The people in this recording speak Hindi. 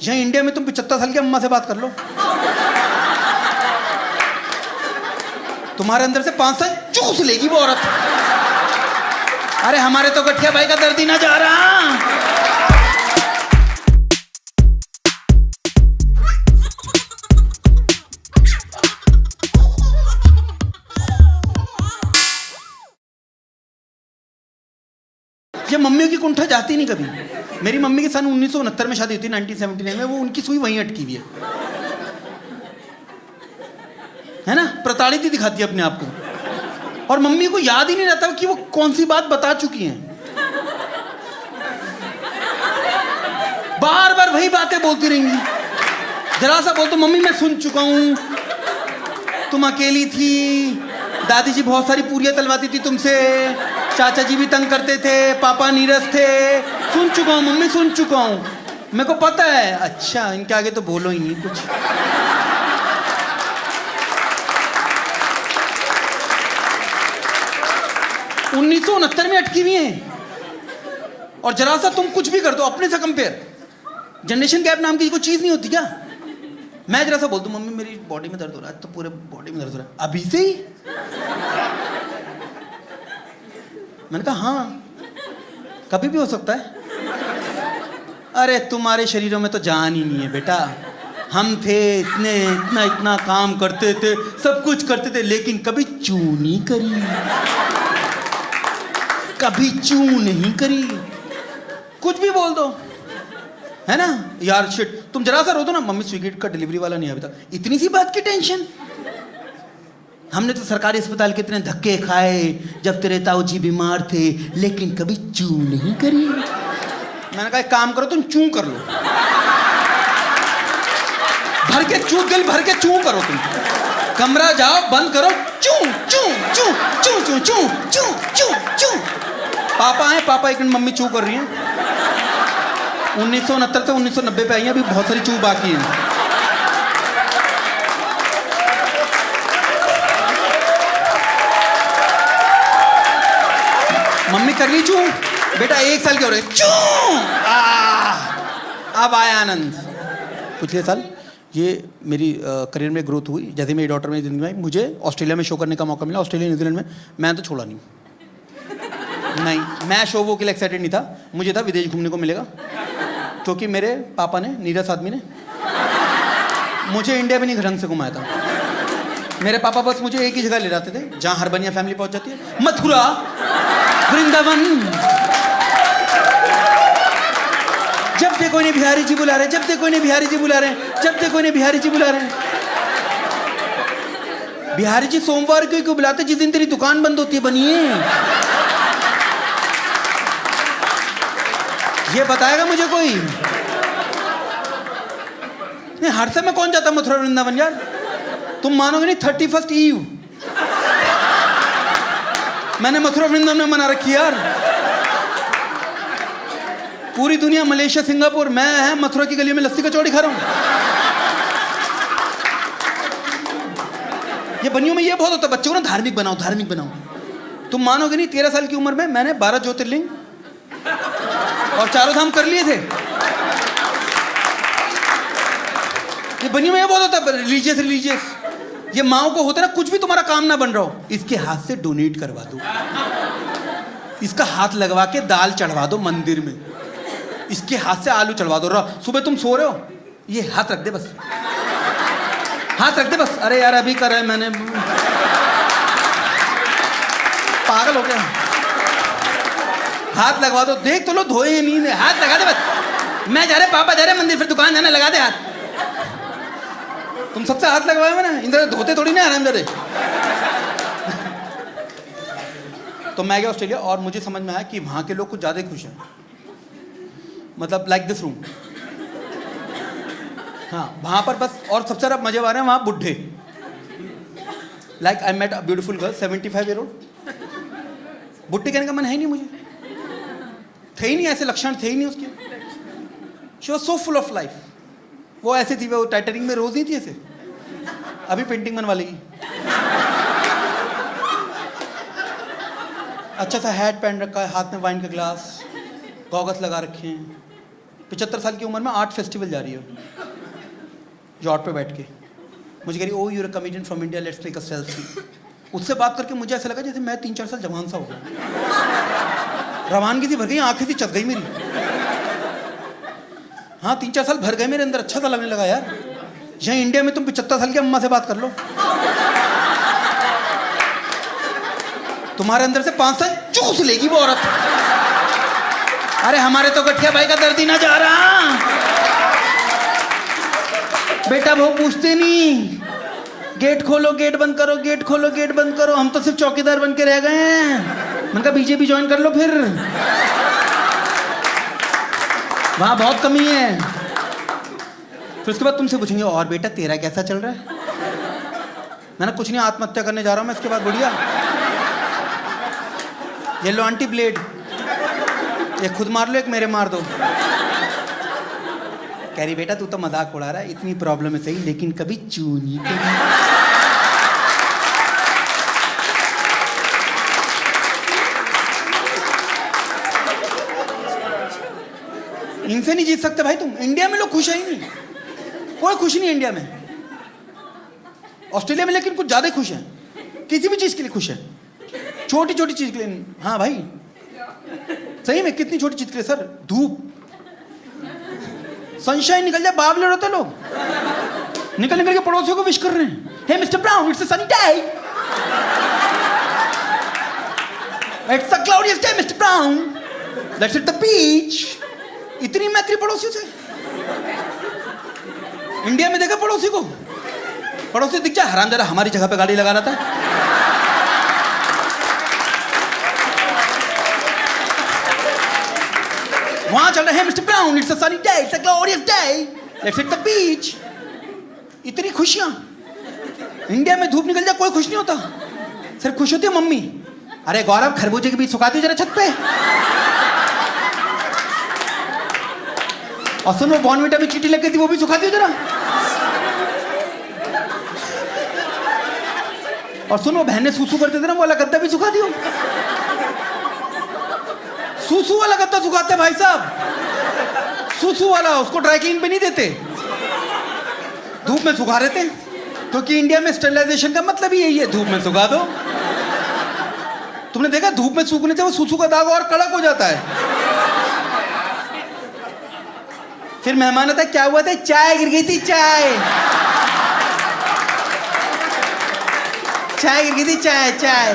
यहाँ इंडिया में तुम 75 साल की अम्मा से बात कर लो, तुम्हारे अंदर से 5 साल चूस लेगी वो औरत। अरे हमारे तो गठिया भाई का दर्द ही ना जा रहा। ये मम्मियों की कुंठा जाती नहीं कभी। मेरी मम्मी की सन 1969 में शादी हुई थी, 1979 में, वो उनकी सुई वहीं अटकी हुई है ना, प्रताड़ित ही दिखाती है अपने आप को। और मम्मी को याद ही नहीं रहता कि वो कौन सी बात बता चुकी हैं, बार बार वही बातें बोलती रहेंगी। जरा सा बोल तो मम्मी मैं सुन चुका हूं, तुम अकेली थी, दादी जी बहुत सारी पूरियां तलवाती थी तुमसे, चाचा जी भी तंग करते थे, पापा नीरस थे, सुन चुका हूं मम्मी, सुन चुका हूं, मेरे को पता है। अच्छा इनके आगे तो बोलो ही नहीं कुछ। 1969 में अटकी हुई हैं। और जरा सा तुम कुछ भी कर दो अपने से कंपेयर, जनरेशन गैप नाम की कोई चीज नहीं होती क्या? मैं जरा सा बोल दूं मम्मी मेरी बॉडी में दर्द हो रहा है, तो पूरे बॉडी में दर्द हो रहा है अभी से ही। मैंने कहा हाँ कभी भी हो सकता है। अरे तुम्हारे शरीरों में तो जान ही नहीं है बेटा, हम थे इतना काम करते थे, सब कुछ करते थे, लेकिन कभी चू नहीं करी, कभी चू नहीं करी। कुछ भी बोल दो है ना यार, शिट। तुम जरा सा रो दो ना, मम्मी स्विगी का डिलीवरी वाला नहीं अभी तक, इतनी सी बात की टेंशन। हमने तो सरकारी अस्पताल के इतने धक्के खाए जब तेरे ताऊ जी बीमार थे, लेकिन कभी चू नहीं करी। मैंने कहा एक काम करो तुम चू कर लो, भर के चू, दिल भर के चू करो तुम, कमरा जाओ बंद करो, चू चू चू चू चू चू चू चू चू। पापा आए, पापा एक मिनट, मम्मी चू कर रही है। 1969 से 1990 पे आई है, अभी बहुत सारी चू बाकी है। मम्मी कर ली चू, बेटा 1 साल के हो रहे चू। अब आया आनंद। पिछले साल ये मेरी करियर में ग्रोथ हुई, जैसे मेरी डॉटर मेरी जिंदगी में, मुझे ऑस्ट्रेलिया में शो करने का मौका मिला, ऑस्ट्रेलिया न्यूजीलैंड में। मैं तो छोड़ा नहीं, मैं शो वो के लिए एक्साइटेड नहीं था, मुझे था विदेश घूमने को मिलेगा, क्योंकि मेरे पापा ने, नीरस आदमी ने, मुझे इंडिया में नहीं ढंग से घुमाया था। मेरे पापा बस मुझे एक ही जगह ले जाते थे जहाँ हर बनिया फैमिली पहुँच जाती है, मथुरा, वृंदावन। जब देखो इन्हें बिहारी जी बुला रहे, जब देखो इन्हें बिहारी जी बुला रहे, जब देखो इन्हें बिहारी जी बुला रहे। बिहारी जी सोमवार क्यों बुलाते, जिस दिन तेरी दुकान बंद होती है बनिए। ये बताएगा मुझे कोई? नहीं, हर समय कौन जाता मथुरा वृंदावन यार? तुम मानोगे नहीं, 31 ईव मैंने मथुरा वृंदावन में मना रखी यार। पूरी दुनिया, मलेशिया, सिंगापुर, मैं है मथुरा की गलियों में लस्सी कचौड़ी खा रहा हूं। ये बनियों में ये बहुत होता है, बच्चों को ना धार्मिक बनाओ, धार्मिक बनाओ। तुम मानोगे नहीं, 13 साल की उम्र में मैंने 12 ज्योतिर्लिंग और 4 धाम कर लिए थे। ये बनियों में ये बहुत होता है, रिलीजियस। ये माओ को होता है ना, कुछ भी तुम्हारा काम ना बन रहा हो, इसके हाथ से डोनेट करवा दो, इसका हाथ लगवा के दाल चढ़वा दो मंदिर में, इसके हाथ से आलू चढ़वा दो। सुबह तुम सो रहे हो, ये हाथ रख दे बस, हाथ रख दे बस। अरे यार अभी कर रहा है मैंने, पागल हो गया। हाथ लगवा दो, देख तो लो धोए नहीं, हाथ लगा दे बस। मैं जा रहे, पापा जा रहे मंदिर, फिर दुकान जाना, लगा दे हाथ। तुम सबसे हाथ लगवाए मैंने, इंद्र धोते थोड़ी ना आराम दे। तो मैं गया ऑस्ट्रेलिया और मुझे समझ में आया कि वहां के लोग कुछ ज्यादा खुश हैं, मतलब लाइक दिस रूम। हाँ वहां पर बस, और सबसे ज्यादा मजे आ रहे हैं वहां बुढ़े। Like I met a beautiful girl, 75 year old. बुढ़े कहने का मन है ही नहीं मुझे, थे ही नहीं, ऐसे लक्षण थे ही नहीं उसके। She was so full of life. वो ऐसे थी, वो टाइटनिक में रोज नहीं थी ऐसे, अभी पेंटिंग बनवा लेगी। अच्छा सा हैट पहन रखा है, हाथ में वाइन का ग्लास, गॉगल्स लगा रखे हैं, 75 साल की उम्र में 8 फेस्टिवल जा रही हो यॉट पे बैठ के। मुझे कह रही oh you're a comedian from India, let's take a selfie. उससे बात करके मुझे ऐसा लगा जैसे मैं 3-4 साल जवान सा हो गया। रवानगी सी भर गई, आंखें सी चस गई मेरी। हाँ 3-4 साल भर गए मेरे अंदर, अच्छा सा लगने लगा यार। यहाँ इंडिया में तुम 75 साल की अम्मा से बात कर लो, तुम्हारे अंदर से 5 साल चूस लेगी वो औरत। अरे हमारे तो गठिया भाई का दर्द ही ना जा रहा। बेटा वो पूछते नहीं, गेट खोलो गेट बंद करो, गेट खोलो गेट बंद करो। हम तो सिर्फ चौकीदार बन के रह गए हैं। मैंने कहा बीजेपी ज्वाइन कर लो फिर, वहां बहुत कमी है। फिर उसके बाद तुमसे पूछेंगे और बेटा तेरा कैसा चल रहा है। मैंने कुछ नहीं, आत्महत्या करने जा रहा हूं मैं इसके बाद। बढ़िया, ये लो आंटी ब्लेड, एक खुद मार लो एक मेरे मार दो। कह रही बेटा तू तो मजाक उड़ा रहा है, इतनी प्रॉब्लम है सही लेकिन कभी चू नहीं करी। इनसे नहीं जीत सकते भाई तुम। इंडिया में लोग खुश है ही नहीं, कोई खुश नहीं है इंडिया में। ऑस्ट्रेलिया में लेकिन कुछ ज्यादा खुश है, किसी भी चीज के लिए खुश है, छोटी छोटी चीज के लिए। हाँ भाई सही में, कितनी छोटी चीज के लिए सर। धूप, सनशाइन निकल जाए बावले रहते लोग, निकल निकल के पड़ोसियों को विश कर रहे हैं, hey mister Brown it's a sunny day, it's a cloudious day mister Brown, let's hit the beach. इतनी मैत्री पड़ोसियों से। इंडिया में देखा पड़ोसी को, पड़ोसी दिख जाए हरामजादा हमारी जगह पे गाड़ी लगा रहा था। वहां चल रहे हैं mister Brown it's a sunny day, it's a glorious day, let's hit the beach. इतनी खुशियां। इंडिया में धूप निकल जाए कोई खुश नहीं होता, सिर्फ खुश होती है मम्मी। अरे गौरव खरबूजे के बीच सुखाती जरा छत पे। और सुनो बॉर्नविटा में चीटी लग गई थी वो भी सुखा दियो जरा। और सुनो बहन ने सूसू करते थे ना वो वाला गद्दा भी सुखा दियो। सूसू वाला गद्दा सुखाते भाई साहब, सूसू वाला, उसको ड्राई क्लीन पे नहीं देते, धूप में सुखा देते। क्योंकि इंडिया में स्टेरिलाइजेशन का मतलब ही यही है, धूप में सुखा दो। तुमने देखा धूप में सूखने से वो सूसू का दाग और कड़क हो जाता है। फिर मेहमान आता क्या हुआ था, चाय गिर गई थी, चाय गिर गई थी, चाय।